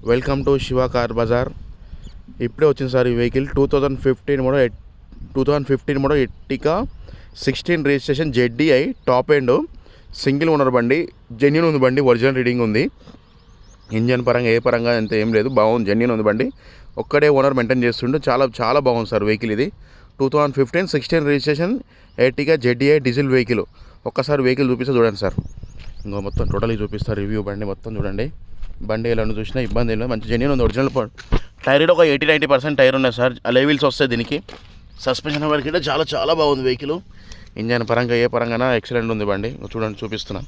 Welcome to Shiva car Bazar. ఇప్పుడే వచ్చింది sir ఈ vehicle 2015 model Ertiga 16 registration ZDI top end single owner బండి. Genuine ఉంది బండి, ఒరిజినల్ రీడింగ్ ఉంది. ఇంజన్ పరంగా ఏ పరంగా అంత ఏం లేదు, బాగుంది, జెన్యూన్ ఉంది బండి. ఒక్కడే ఓనర్ మెయింటైన్ చేస్తుండే. చాలా బాగుంది సార్ వెహికల్. ఇది 2015 16 registration Ertiga ZDI diesel vehicle. ఒక్కసారి వెహికల్ చూపిస్తే చూడండి సార్. ఇంకో మొత్తం టోటల్గా చూపిస్తారు, రివ్యూ బండి మొత్తం చూడండి. బండి ఎలా చూసినా ఇబ్బంది ఏం లేదు, మంచి జెన్యూన్ ఉంది. ఒరిజినల్ టైర్ ఒక 80-90% టైర్ ఉన్నాయి సార్. అలై వీల్స్ వస్తాయి దీనికి. సస్పెన్షన్ వరకు అయితే చాలా బాగుంది వెహికల్. ఇంజన్ పరంగా ఏ పరంగా ఎక్సలెంట్ ఉంది బండి. చూడండి, చూపిస్తున్నా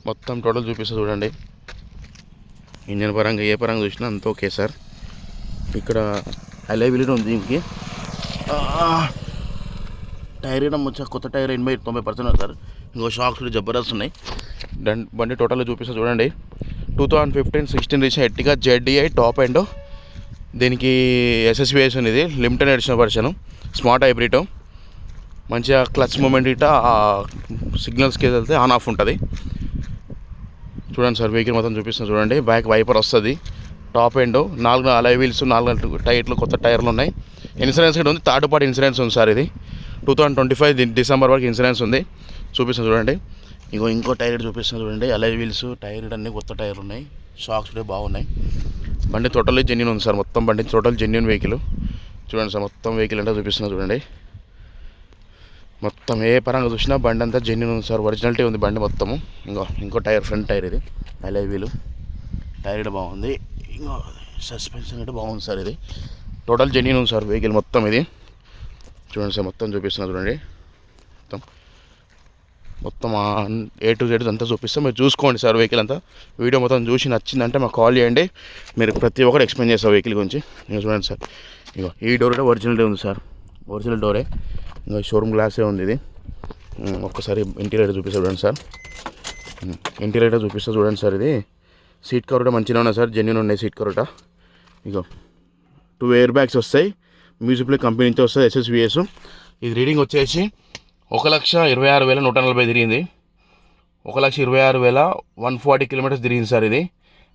మొత్తం టోటల్ చూపిస్తా చూడండి. ఇంజన్ పరంగా ఏ పరంగా చూసినా అంత ఓకే సార్. ఇక్కడ అలై వీల్ ఉంది దీనికి. టైర్ వచ్చా కొత్త టైర్ 80-90% ఉంది సార్. ఇంకో షాక్స్ జబర్దస్త్ ఉన్నాయి. బండి టోటల్గా చూపిస్తా చూడండి. 2015 16 registration Ertiga ZDI top end. దీనికి SSVS ఉంది, limited edition version, smart hybrid. మంచిగా క్లచ్ మూమెంట్ ఇట సిగ్నల్స్కి వెళ్తే ఆన్ ఆఫ్ ఉంటుంది. చూడండి సార్, వెహికల్ మొత్తం చూపిస్తాను చూడండి. బ్యాక్ వైపర్ వస్తుంది, టాప్ ఎండ్, 4 అలై వీల్స్, 4 టైర్లు, కొత్త టైర్లు ఉన్నాయి. ఇన్సూరెన్స్ కూడా ఉంది, థర్డ్ పార్టీ ఇన్సూరెన్స్ ఉంది సార్. ఇది 2025 డిసెంబర్ వరకు ఇన్సూరెన్స్ ఉంది. చూపిస్తాను చూడండి. ఇంకో టైర్ చూపిస్తాను చూడండి. అలై వీల్స్, టైర్ అన్నీ కొత్త టైర్లు ఉన్నాయి. షాక్స్ కూడా బాగున్నాయి. బండి టోటల్లీ జెన్యూన్ ఉంది సార్. మొత్తం బండి టోటల్ జెన్యూన్ వెహికల్. చూడండి సార్, మొత్తం వెహికల్ అంటే చూపిస్తున్నా చూడండి. మొత్తం ఏ పరంగా చూసినా బండి అంతా జెన్యూన్ ఉంది సార్. ఒరిజినాలిటీ ఉంది బండి మొత్తము. ఇంకో టైర్, ఫ్రంట్ టైర్ ఇది అలై వీలు. టైర్ కూడా బాగుంది. సస్పెన్షన్ కూడా బాగుంది సార్. ఇది టోటల్ జెన్యూన్ ఉంది సార్ వెహికల్ మొత్తం. ఇది చూడండి సార్, మొత్తం చూపిస్తున్నా చూడండి. మొత్తం A to Z అంతా చూపిస్తాం, మీరు చూసుకోండి సార్. వెహికల్ అంతా వీడియో మొత్తం చూసి నచ్చిందంటే మాకు కాల్ చేయండి. మీరు ప్రతి ఒక్కటి ఎక్స్ప్లెయిన్ చేస్తారు వెహికల్ గురించి. చూడండి సార్, ఈ డోర్ కూడా ఒరిజినల్ ఉంది సార్. ఒరిజినల్ డోరే. షోరూమ్ గ్లాసే ఉంది ఇది. ఒక్కసారి ఇంటీరియర్ చూపిస్తా చూడండి సార్. ఇంటీరియర్ చూపిస్తా చూడండి సార్. ఇది సీట్ కవర్ కూడా మంచిగా ఉన్నాయి సార్, జెన్యూన్ ఉన్నాయి సీట్ కవర్. 2 ఎయిర్ బ్యాగ్స్ వస్తాయి. మ్యూజిక్ ప్లే కంపెనీ నుంచి వస్తుంది, SSVS. ఇది రీడింగ్ వచ్చేసి 1,26,140 తిరిగింది. 1,26,140 కిలోమీటర్స్ తిరిగింది సార్. ఇది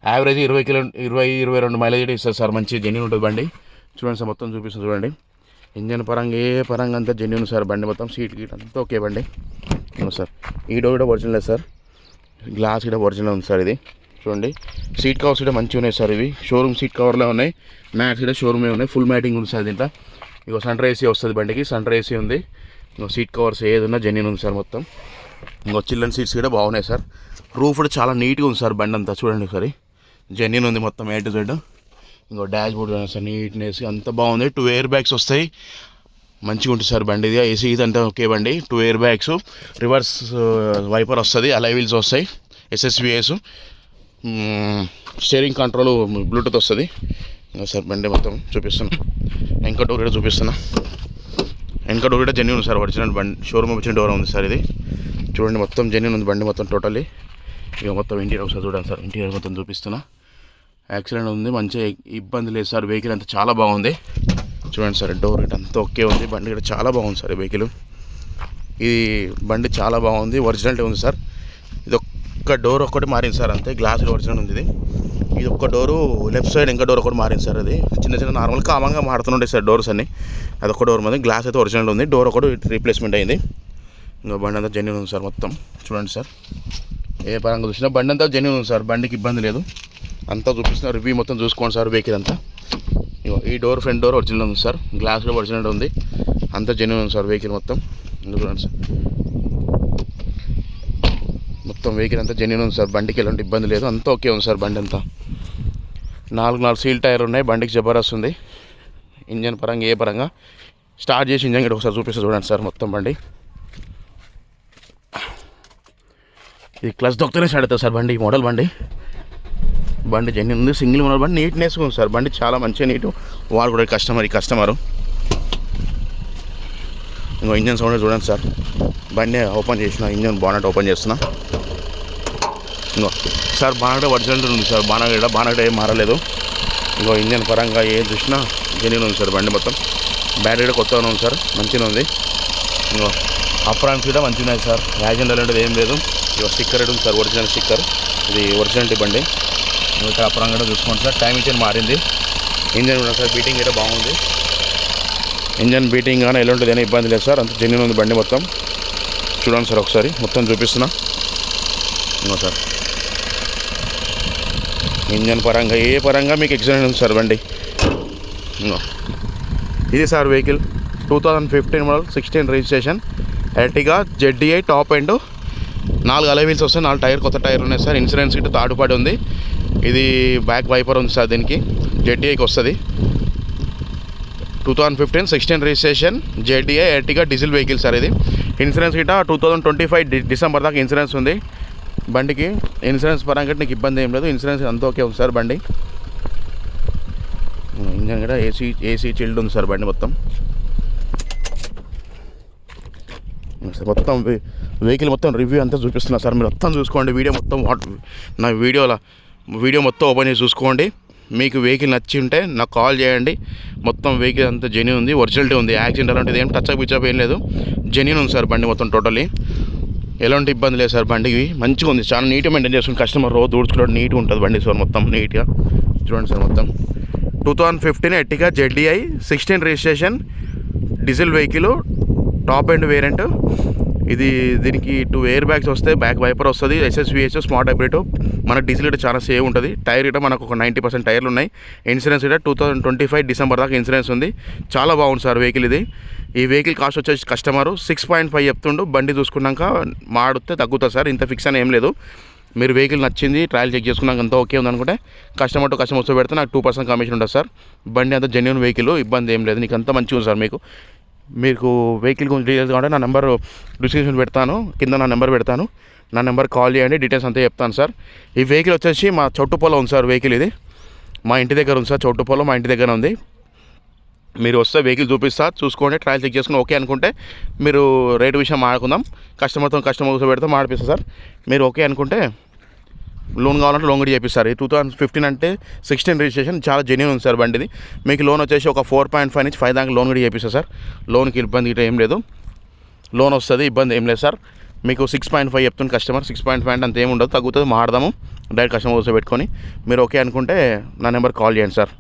యావరేజ్ 20-22 మైలేజ్ ఇస్తుంది సార్. మంచి జెన్యూన్ ఉంటుంది బండి. చూడండి సార్, మొత్తం చూపిస్తుంది చూడండి. ఇంజన్ పరంగా ఏ పరంగా అంతా జెన్యూన్ సార్ బండి మొత్తం. సీట్ గీట్ అంతా ఓకే బండి. సార్, ఈ డోర్ కూడా ఒరిజినల్ సార్. గ్లాస్ కూడా ఒరిజినల్ ఉంది సార్. ఇది చూడండి, సీట్ కవర్స్ కూడా మంచిగా ఉన్నాయి సార్. ఇవి షోరూమ్ సీట్ కవర్లో ఉన్నాయి. మ్యాట్స్ కూడా షోరూమే ఉన్నాయి. ఫుల్ మ్యాటింగ్ ఉంది సార్ దీంట్లో. సెంటర్ AC వస్తుంది బండికి. సెంటర్ AC ఉంది. సీట్ కవర్స్ ఏదన్నా జెన్యూన్ ఉంది సార్ మొత్తం. చిల్డ్రన్ సీట్స్ కూడా బాగున్నాయి సార్. రూఫ్ కూడా చాలా నీట్గా ఉంది సార్ బండి అంతా. చూడండి ఒకసారి, జెన్యూన్ ఉంది మొత్తం A to Z. Dash board sir, neatness అంతా బాగుంది. 2 ఎయిర్ బ్యాగ్స్ వస్తాయి, మంచిగా ఉంటుంది సార్ బండి. ఇది AC ఇదంతా ఓకే బండి. 2 ఎయిర్ బ్యాగ్స్, రివర్స్ వైపర్ వస్తుంది, అలై వీల్స్ వస్తాయి, SSVS, స్టీరింగ్ కంట్రోల్ బ్లూటూత్ వస్తుంది సార్. బండి మొత్తం చూపిస్తున్నా. వెనక డోర్ కూడా చూపిస్తున్నా. వెనక డోర్ కూడా జెన్యూన్ సార్, ఒరిజినల్ బండి. షోరూమ్ వచ్చిన డోర్ ఉంది సార్. ఇది చూడండి, మొత్తం జెన్యూన్ ఉంది బండి మొత్తం టోటల్లీ. మొత్తం ఇంటీరియర్ ఒకసారి చూడండి సార్. ఇంటీరియర్ మొత్తం చూపిస్తున్నా. యాక్సిడెంట్ ఉంది, మంచిగా ఇబ్బంది లేదు సార్. వెహికల్ అంతా చాలా బాగుంది. చూడండి సార్, డోర్ ఇట్ అంతా ఓకే ఉంది. బండి కూడా చాలా బాగుంది సార్. వెహికల్ ఈ బండి చాలా బాగుంది, ఒరిజినాలిటీ ఉంది సార్. ఇది ఒక్క డోర్ ఒక్కటి మారింది సార్ అంతే. గ్లాస్ ఒరిజినల్ ఉంది. ఇది ఒక్క డోరు లెఫ్ట్ సైడ్, ఇంకా డోర్ ఒకటి మారింది సార్. అది చిన్న నార్మల్ కామంగా మారుతుంటాయి సార్ డోర్స్ అన్ని. అదొక్క డోర్ మీద. గ్లాస్ అయితే ఒరిజినల్ ఉంది, డోర్ ఒకటి రీప్లేస్మెంట్ అయింది. బండి అంతా జెన్యూన్ ఉంది సార్ మొత్తం. చూడండి సార్, ఏ పరంగా చూసినా బండి అంతా జెన్యూన్ ఉంది సార్. బండికి ఇబ్బంది లేదు. అంతా చూపిస్తున్నా, రివ్యూ మొత్తం చూసుకోండి సార్. వెహికల్ అంతా ఈ డోర్, ఫ్రంట్ డోర్ ఒరిజినల్ ఉంది సార్. గ్లాస్ కూడా ఒరిజినల్ ఉంది. అంతా జెన్యూన్ ఉంది సార్ వెహికల్ మొత్తం. చూడండి సార్, మొత్తం వెహికల్ అంతా జెన్యూన్ ఉంది సార్. బండికి ఎలాంటి ఇబ్బంది లేదు, అంతా ఓకే ఉంది సార్. బండి అంతా 4 సీల్ టైర్ ఉన్నాయి. బండికి జబర్దస్త్ ఉంది. ఇంజన్ పరంగా ఏ పరంగా స్టార్ట్ చేసి ఇంజన్ కూడా ఒకసారి చూపిస్తా చూడండి సార్. మొత్తం బండి ఇది క్లచ్ దొక్కుతూనే స్టార్ట్ అవుతుంది సార్ బండి. మోడల్ బండి జెన్యూన్ ఉంది. సింగిల్ ఓనర్ బండి. నీట్నెస్ ఉంది సార్ బండి, చాలా మంచిగా నీటు. వాడు కూడా కస్టమరు ఇంజన్ సౌండ్ చూడండి సార్. బండి ఓపెన్ చేసిన, ఇంజన్ బానెట్ ఓపెన్ చేస్తున్నా. సార్ బానెట్ ఒరిజినల్ ఉంది సార్. బానెట్ ఏం మారలేదు. ఇంజన్ పరంగా ఏం చూసినా జెన్యూన్ ఉంది సార్ బండి మొత్తం. బ్యాటరీ కూడా కొత్తగా ఉంది సార్, మంచిగా ఉంది. అప్రాన్స్ కూడా మంచిగా ఉన్నాయి సార్. యాక్సిడెంట్ అలాంటిది ఏం లేదు. స్టిక్కర్ ఉంది సార్, ఒరిజినల్ స్టిక్కర్. ఇది ఒరిజినాలిటీ బండి. ఇక్కడ అప్పురం కూడా చూసుకోండి సార్. టైం ఇంజిన్ మారింది. ఇంజన్ కూడా సార్ బీటింగ్ అయితే బాగుంది. ఇంజన్ బీటింగ్ కానీ ఎలా ఉంటుంది అని ఇబ్బంది లేదు సార్. అంత జెన్యూన్ ఉంది బండి మొత్తం. చూడండి సార్ ఒకసారి మొత్తం చూపిస్తున్నా సార్. ఇంజన్ పరంగా ఏ పరంగా మీకు ఎక్సలెంట్ ఉంది సార్ బండి. ఇది sir vehicle 2015 model 16 registration Ertiga ZDI top end. 4 అలై వీల్స్ వస్తాయి, 4 టైర్ కొత్త టైర్ ఉన్నాయి సార్. ఇన్సూరెన్స్ గిట్టు థర్డ్ పార్టీ ఉంది. ఇది బ్యాక్ వైపర్ ఉంది సార్. దీనికి ZDIకి వస్తుంది. 2015 16 registration ZDI Ertiga diesel vehicle sir. ఇది ఇన్సూరెన్స్ గిట్ట 2025 డిసెంబర్ దాకా ఇన్సూరెన్స్ ఉంది బండికి. ఇన్సూరెన్స్ పరంగా నీకు ఇబ్బంది ఏం లేదు. ఇన్సూరెన్స్ అంతా ఓకే ఉంది సార్ బండి. ఇంజన్ కూడా ఏసీ చిల్డ్ ఉంది సార్ బండి మొత్తం. మొత్తం వెహికల్ మొత్తం రివ్యూ అంతా చూపిస్తున్నా సార్. మీరు మొత్తం చూసుకోండి. వీడియో మొత్తం నా వీడియో మొత్తం ఓపెన్ చేసి చూసుకోండి. మీకు వెహికల్ నచ్చి ఉంటే నాకు కాల్ చేయండి. మొత్తం వెహికల్ అంతా జెన్యూన్ ఉంది, ఒరిజినల్టీ ఉంది. యాక్సిడెంట్ అలాంటిది ఏం టచ్అప్ పిచ్చప్ ఏం లేదు. జెన్యూన్ ఉంది సార్ బండి మొత్తం టోటల్లీ. ఎలాంటి ఇబ్బంది లేదు సార్. బండికి మంచిగా ఉంది, చాలా నీట్గా మెయింటైన్ చేస్తుంది. కస్టమర్ రోజు దూడ్చుకోవడం నీట్గా ఉంటుంది బండి సార్. మొత్తం నీట్గా చూడండి సార్. మొత్తం 2015 Ertiga ZDI 16 registration diesel vehicle top end variant. దీనికి 2 ఎయిర్ బ్యాగ్స్ వస్తాయి, బ్యాక్ వైపర్ వస్తుంది, SSVH స్మార్ట్ హైబ్రిడ్. మనకు డీజిల్ గిట్ట చాలా సేవ్ ఉంటుంది. టైర్ గిట్ట మనకు ఒక 90% టైర్లు ఉన్నాయి. ఇన్సూరెన్స్ గిట్ట 2025 డిసెంబర్ దాకా ఇన్సూరెన్స్ ఉంది. చాలా బాగుంది సార్ వెహికల్ ఇది. ఈ వెహికల్ కాస్ట్ వచ్చేసి కస్టమరు 6.5 చెప్తుండు. బండి చూసుకున్నాక మాడితే తగ్గుతుంది సార్. ఇంత ఫిక్స్ అని ఏం లేదు. మీరు వెహికల్ నచ్చింది, ట్రయల్ చెక్ చేసుకున్నాక అంతా ఓకే ఉందనుకుంటే కస్టమర్ టు కస్టమర్ వస్తే పెడితే నాకు 2% కమిషన్ ఉంటుంది సార్. బండి అంతా జెన్యూన్ వెహికల్, ఇబ్బంది ఏం లేదు. నీకు అంతా మంచిగా ఉంది సార్. మీకు వెహికల్ గురించి డీటెయిల్స్ కావాలంటే నా నెంబర్ డిస్క్రిప్షన్ పెడతాను, కింద నా నెంబర్ పెడతాను. నా నెంబర్ కాల్ చేయండి, డీటెయిల్స్ అంతా చెప్తాను సార్. ఈ వెహికల్ వచ్చేసి మా చౌటుప్పలో ఉంది సార్. వెహికల్ ఇది మా ఇంటి దగ్గర ఉంది సార్. చౌటుప్పలో మా ఇంటి దగ్గర ఉంది. మీరు వస్తే వెహికల్ చూపిస్తా, చూసుకోండి, ట్రయల్ చెక్ చేసుకుని ఓకే అనుకుంటే మీరు రేటు విషయం మాట్లాడుకుందాం. కస్టమర్ కూర్చోబెడితే మాడిపిస్తా సార్. మీరు ఓకే అనుకుంటే లోన్ కావాలంటే లోన్ కూడా చేపిస్తారు. 2015 అంటే 16 రిజిస్ట్రేషన్ చాలా జెన్యూన్ ఉంది సార్ బండిది. మీకు లోన్ వచ్చేసి ఒక 4.5 నుంచి 5 దాకా లోన్ కూడా చేపిస్తారు సార్. లోన్కి ఇబ్బంది గిట్ట ఏం లేదు, లోన్ వస్తుంది, ఇబ్బంది ఏం లేదు సార్. మీకు 6.5 చెప్తుంది కస్టమర్. 6.5 అంటే అంత ఏమి ఉండదు, తగ్గుతుంది, మాడదాము డైరెక్ట్ కస్టమర్ కోసం పెట్టుకొని. మీరు ఓకే అనుకుంటే నా నెంబర్ కాల్ చేయండి sir.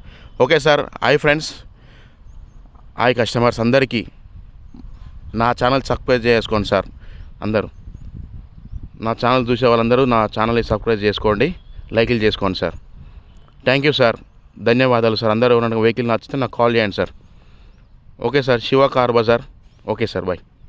Okay sir. Hi friends, hi customers అందరికీ నా ఛానల్ సబ్స్క్రైబ్ చేసుకోండి సార్. అందరూ నా ఛానల్ చూసే వాళ్ళందరూ నా ఛానల్ని సబ్స్క్రైబ్ చేసుకోండి, లైక్లు చేసుకోండి సార్. థ్యాంక్ యూ సార్, ధన్యవాదాలు సార్. అందరూ ఎవరైనా వెహికల్ నచ్చితే నాకు కాల్ చేయండి sir. Okay sir. Shiva car Bazar. Okay sir, bye.